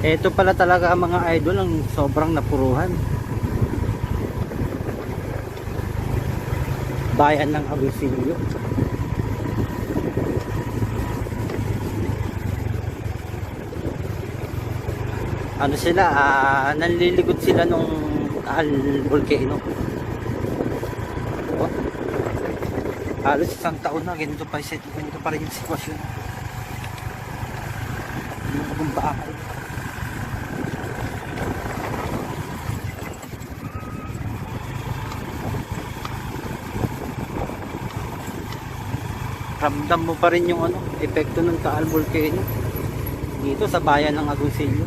Ito pala talaga ang mga idol ang sobrang napuruhan. Bayan ng Agoncillo. Ano sila, nanliligot sila nung Taal volcano. Oh, halos isang taon na ganito pa rin yung sitwasyon. Yung bahay. Ramdam mo pa rin yung epekto ng Taal volcano dito sa bayan ng Agoncillo.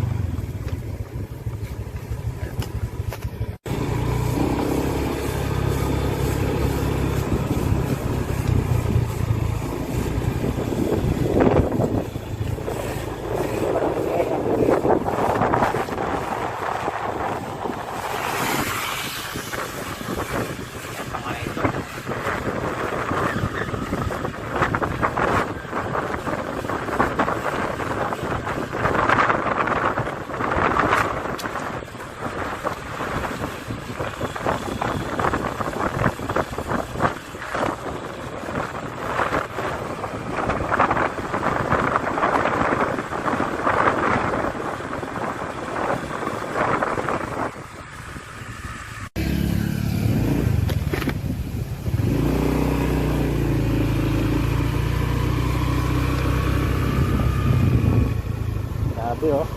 Grabe oh.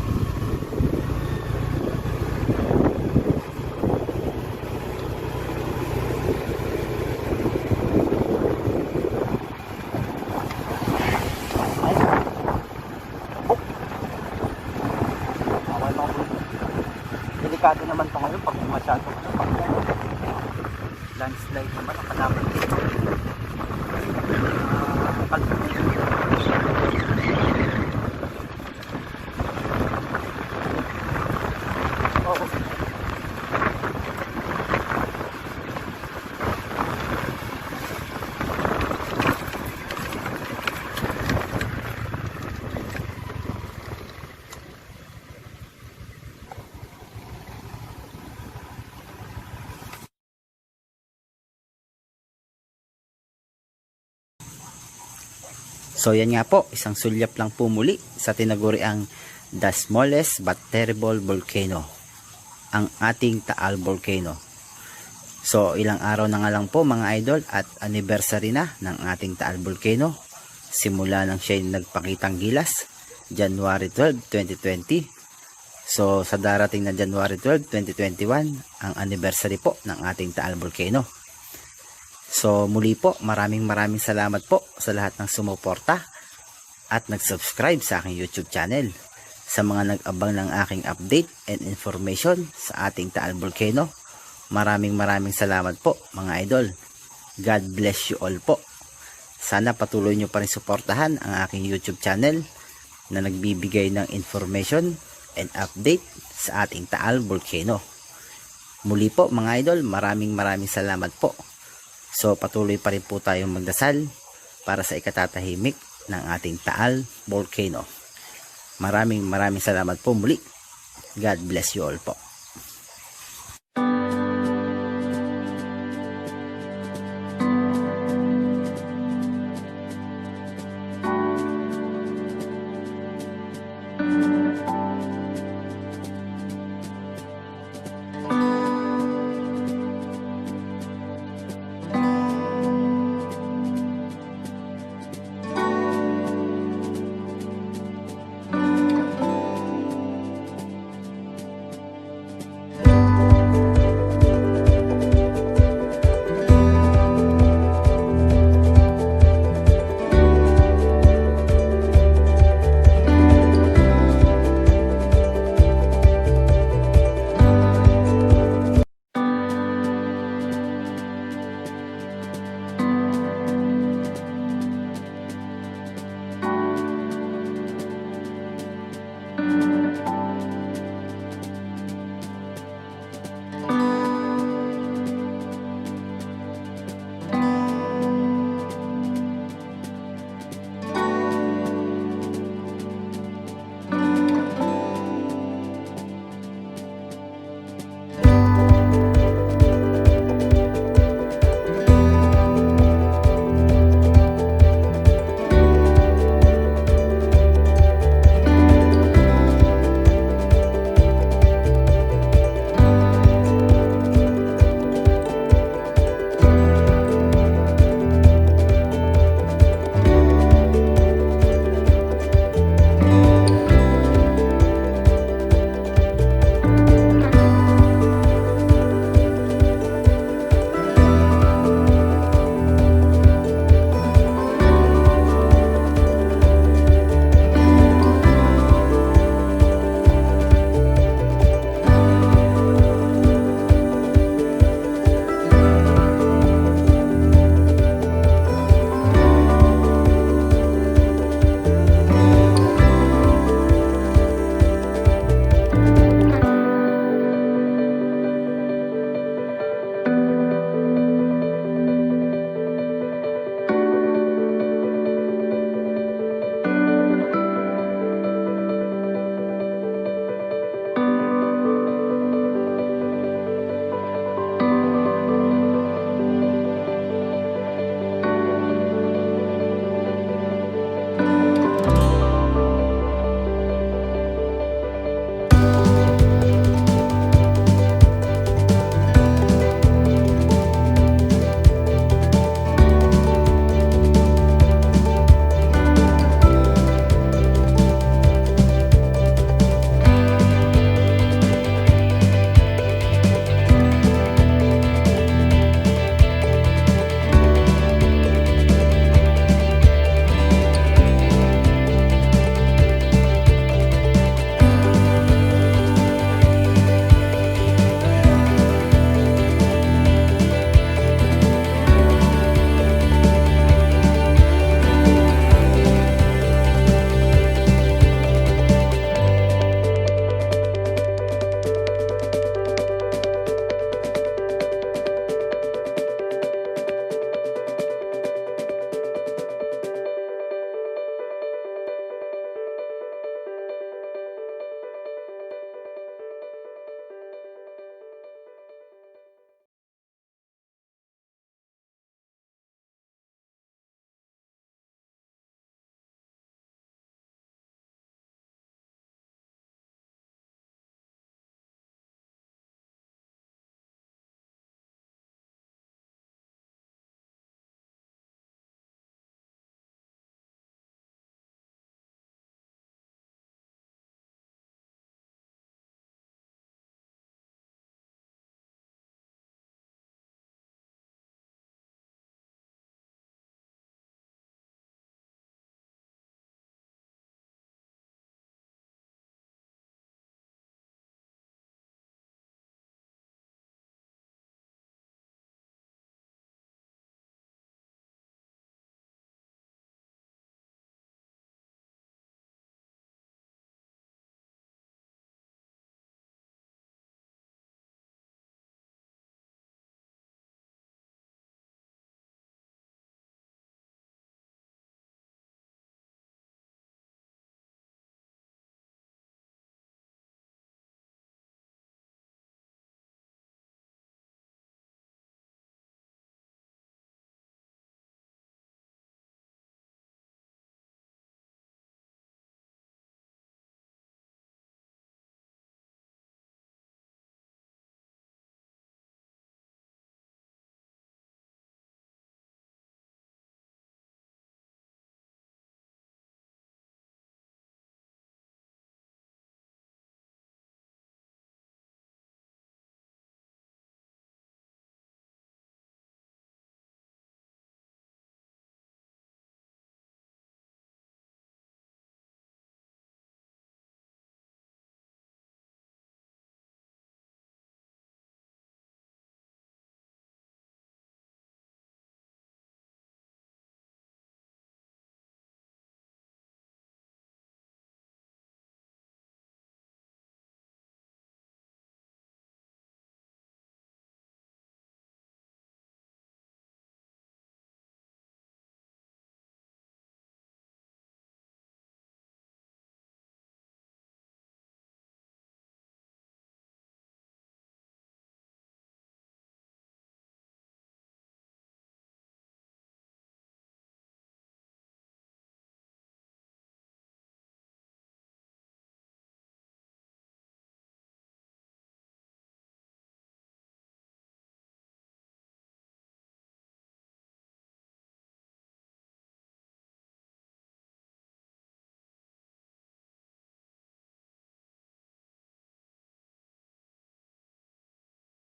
Delikado naman ito ngayon pag masyado pag landslide naman ang kalaban dito. So yan nga po, isang sulyap lang po muli sa tinaguriang the smallest but terrible volcano, ang ating Taal volcano. So ilang araw na nga lang po mga idol at anniversary na ng ating Taal volcano. Simula nang siya nagpakitang gilas, January 12, 2020. So sa darating na January 12, 2021, ang anniversary po ng ating Taal volcano. So muli po, maraming salamat po sa lahat ng sumuporta at nag-subscribe sa aking YouTube channel. Sa mga nag-abang ng aking update and information sa ating Taal volcano, maraming salamat po mga idol. God bless you all po. Sana patuloy nyo pa rin suportahan ang aking YouTube channel na nagbibigay ng information and update sa ating Taal volcano. Muli po mga idol, maraming salamat po. So patuloy pa rin po tayong magdasal para sa ikatatahimik ng ating Taal volcano. Maraming salamat po muli. God bless you all po.